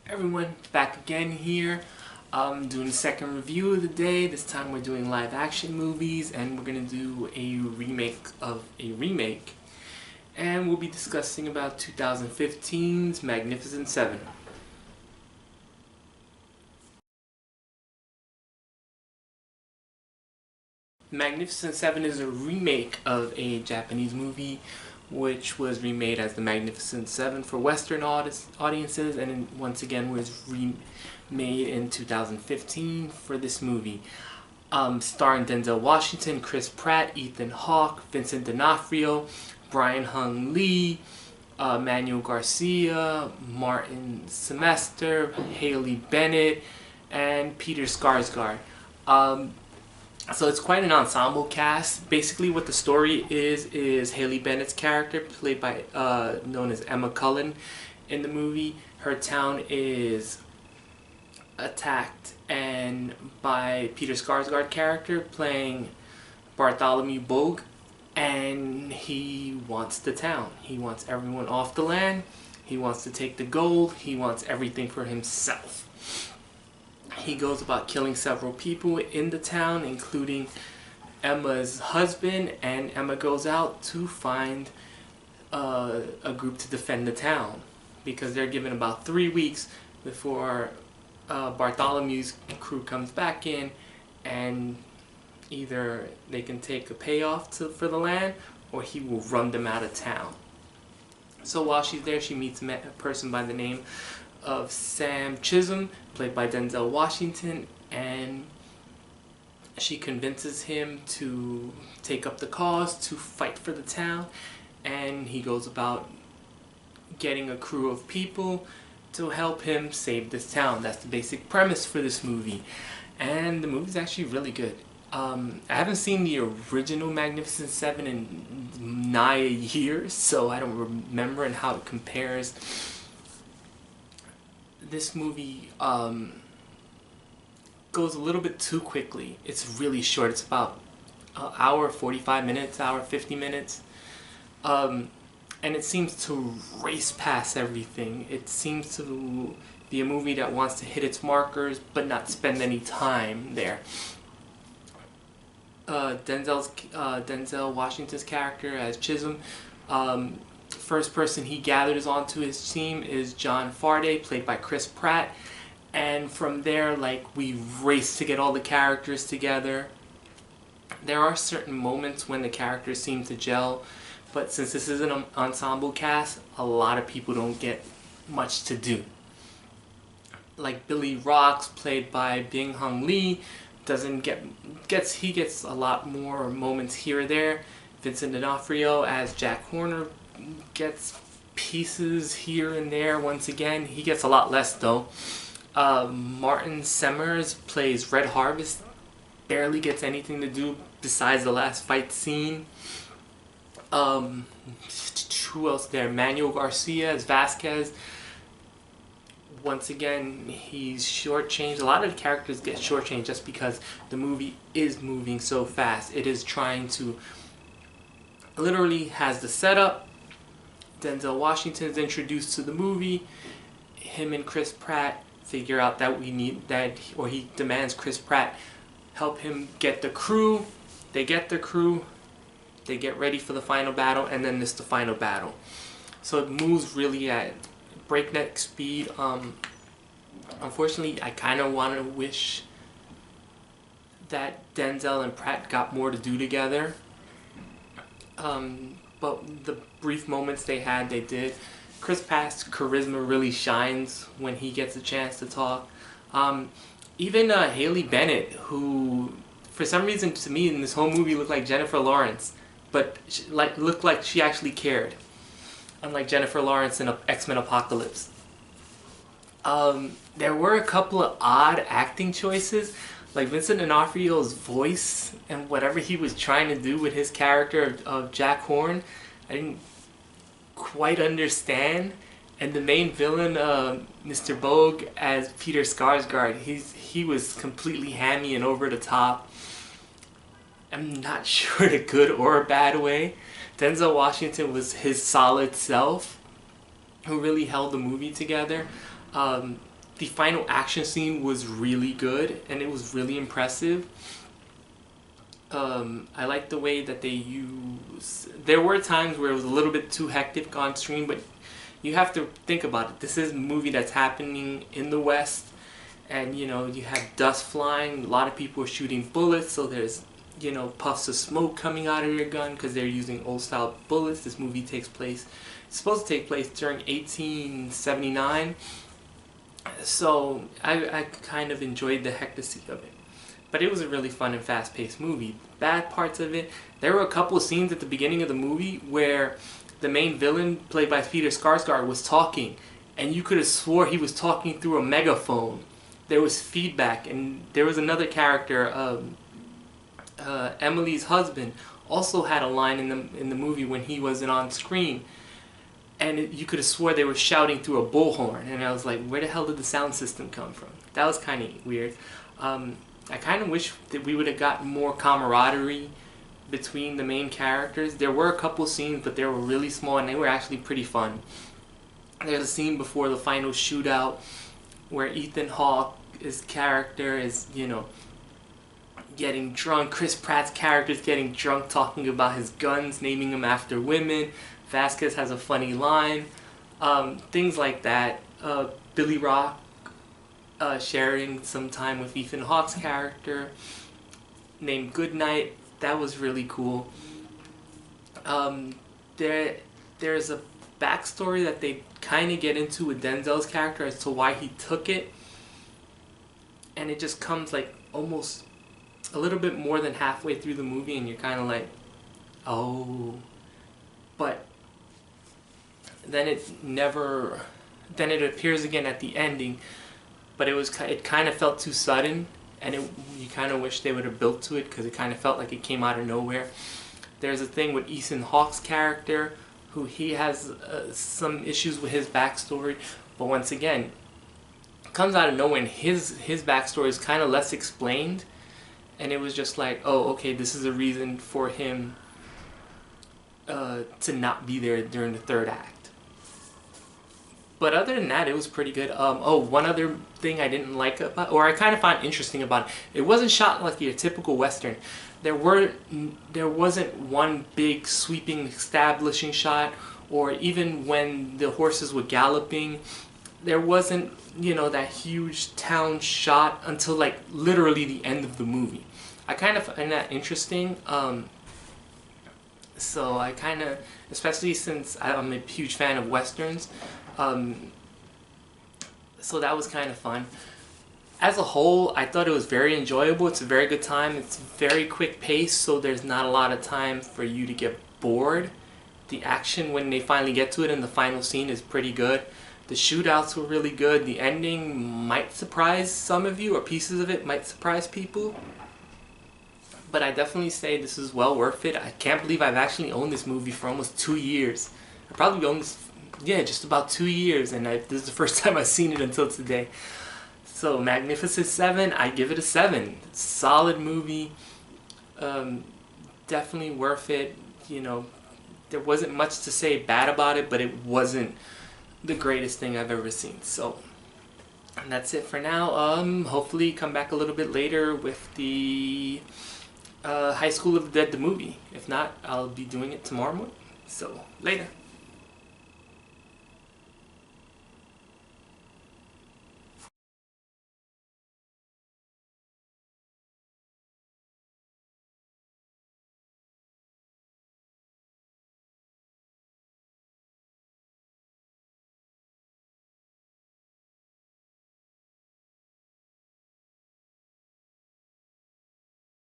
Everyone, back again here. Doing the second review of the day. This time we're doing live action movies and we're going to do a remake of a remake. And we'll be discussing about 2015's Magnificent Seven. Magnificent Seven is a remake of a Japanese movie which was remade as The Magnificent Seven for Western audiences, and once again was remade in 2015 for this movie. Starring Denzel Washington, Chris Pratt, Ethan Hawke, Vincent D'Onofrio, Byung-hun Lee, Manuel Garcia, Martin Semester, Haley Bennett, and Peter Sarsgaard. So it's quite an ensemble cast. Basically what the story is Haley Bennett's character, played by known as Emma Cullen in the movie. Her town is attacked and by Peter Sarsgaard character playing Bartholomew Bogue, and he wants the town. He wants everyone off the land. He wants to take the gold. He wants everything for himself. He goes about killing several people in the town, including Emma's husband, and Emma goes out to find a group to defend the town because they're given about 3 weeks before Bartholomew's crew comes back in, and either they can take a payoff for the land or he will run them out of town. So while she's there, she meets a person by the name of Sam Chisholm, played by Denzel Washington, and she convinces him to take up the cause to fight for the town, and he goes about getting a crew of people to help him save this town. That's the basic premise for this movie, and the movie's actually really good. I haven't seen the original Magnificent Seven in nigh a year, so I don't remember and how it compares. This movie goes a little bit too quickly. It's really short. It's about an hour 45 minutes, hour 50 minutes. And it seems to race past everything. It seems to be a movie that wants to hit its markers but not spend any time there. Denzel Washington's character as Chisholm, first person he gathers onto his team is John Farday, played by Chris Pratt, and from there, we race to get all the characters together. There are certain moments when the characters seem to gel, but since this is an ensemble cast, a lot of people don't get much to do. Like Billy Rocks, played by Byung-hun Lee, gets a lot more moments here or there. Vincent D'Onofrio as Jack Horner gets pieces here and there. Once again, he gets a lot less though. Martin Semester plays Red Harvest, barely gets anything to do besides the last fight scene. Who else there? Manuel Garcia as Vasquez. Once again, he's shortchanged. A lot of the characters get shortchanged just because the movie is moving so fast. It is trying to literally has the setup. Denzel Washington is introduced to the movie. Him and Chris Pratt figure out that he demands Chris Pratt help him get the crew. They get the crew. They get ready for the final battle, and then it's the final battle. So it moves really at breakneck speed. Unfortunately, I kind of want to wish that Denzel and Pratt got more to do together. But the brief moments they had, they did. Chris Pratt's charisma really shines when he gets a chance to talk. Even Haley Bennett, who for some reason to me in this whole movie looked like Jennifer Lawrence, but looked like she actually cared, unlike Jennifer Lawrence in X-Men Apocalypse. There were a couple of odd acting choices, like Vincent D'Onofrio's voice and whatever he was trying to do with his character of Jack Horn. I didn't quite understand. And the main villain, Mr. Bogue as Peter Sarsgaard, he was completely hammy and over the top. I'm not sure in a good or a bad way. Denzel Washington was his solid self, who really held the movie together. the final action scene was really good and it was really impressive. I like the way that they use. There were times where it was a little bit too hectic on screen, but you have to think about it. This is a movie that's happening in the West, and you know, you have dust flying. A lot of people are shooting bullets, so there's, you know, puffs of smoke coming out of your gun because they're using old style bullets. This movie takes place, it's supposed to take place during 1879. So I kind of enjoyed the hecticity of it. But it was a really fun and fast-paced movie. Bad parts of it, there were a couple of scenes at the beginning of the movie where the main villain, played by Peter Sarsgaard, was talking, and you could have swore he was talking through a megaphone. There was feedback, and there was another character, Emily's husband, also had a line in the movie when he wasn't on screen, and you could have swore they were shouting through a bullhorn, and I was like, where the hell did the sound system come from? That was kind of weird. I kind of wish that we would have gotten more camaraderie between the main characters. There were a couple scenes, but they were really small and they were actually pretty fun. There's a scene before the final shootout where Ethan Hawke's character is, you know, getting drunk. Chris Pratt's character is getting drunk, talking about his guns, naming them after women. Vasquez has a funny line. Things like that. Billy Rock sharing some time with Ethan Hawke's character named Goodnight. That was really cool. There's a backstory that they kind of get into with Denzel's character as to why he took it, and it just comes like almost a little bit more than halfway through the movie, and you're kind of like, oh. But then it appears again at the ending, but it kind of felt too sudden, and you kind of wish they would have built to it because it kind of felt like it came out of nowhere. There's a thing with Ethan Hawke's character, who he has some issues with his backstory, but once again, it comes out of nowhere, and his backstory is kind of less explained, and it was just like, oh, okay, this is a reason for him to not be there during the third act. But other than that, it was pretty good. Oh, one other thing I didn't like about, or I kind of found interesting about it, it wasn't shot like your typical Western. There wasn't one big sweeping establishing shot, or even when the horses were galloping, there wasn't, you know, that huge town shot until like literally the end of the movie. I kind of find that interesting. So I kind of, especially since I'm a huge fan of Westerns, so that was kind of fun. As a whole, I thought it was very enjoyable. It's a very good time. It's very quick pace, so there's not a lot of time for you to get bored. The action, when they finally get to it in the final scene, is pretty good. The shootouts were really good. The ending might surprise some of you, or pieces of it might surprise people. But I definitely say this is well worth it. I can't believe I've actually owned this movie for almost 2 years. I probably owned this, yeah, just about 2 years, and this is the first time I've seen it until today. So Magnificent Seven, I give it a 7. Solid movie. Definitely worth it. You know, there wasn't much to say bad about it, but it wasn't the greatest thing I've ever seen. So, and that's it for now. Hopefully come back a little bit later with the High School of the Dead, the movie. If not, I'll be doing it tomorrow morning. So, later.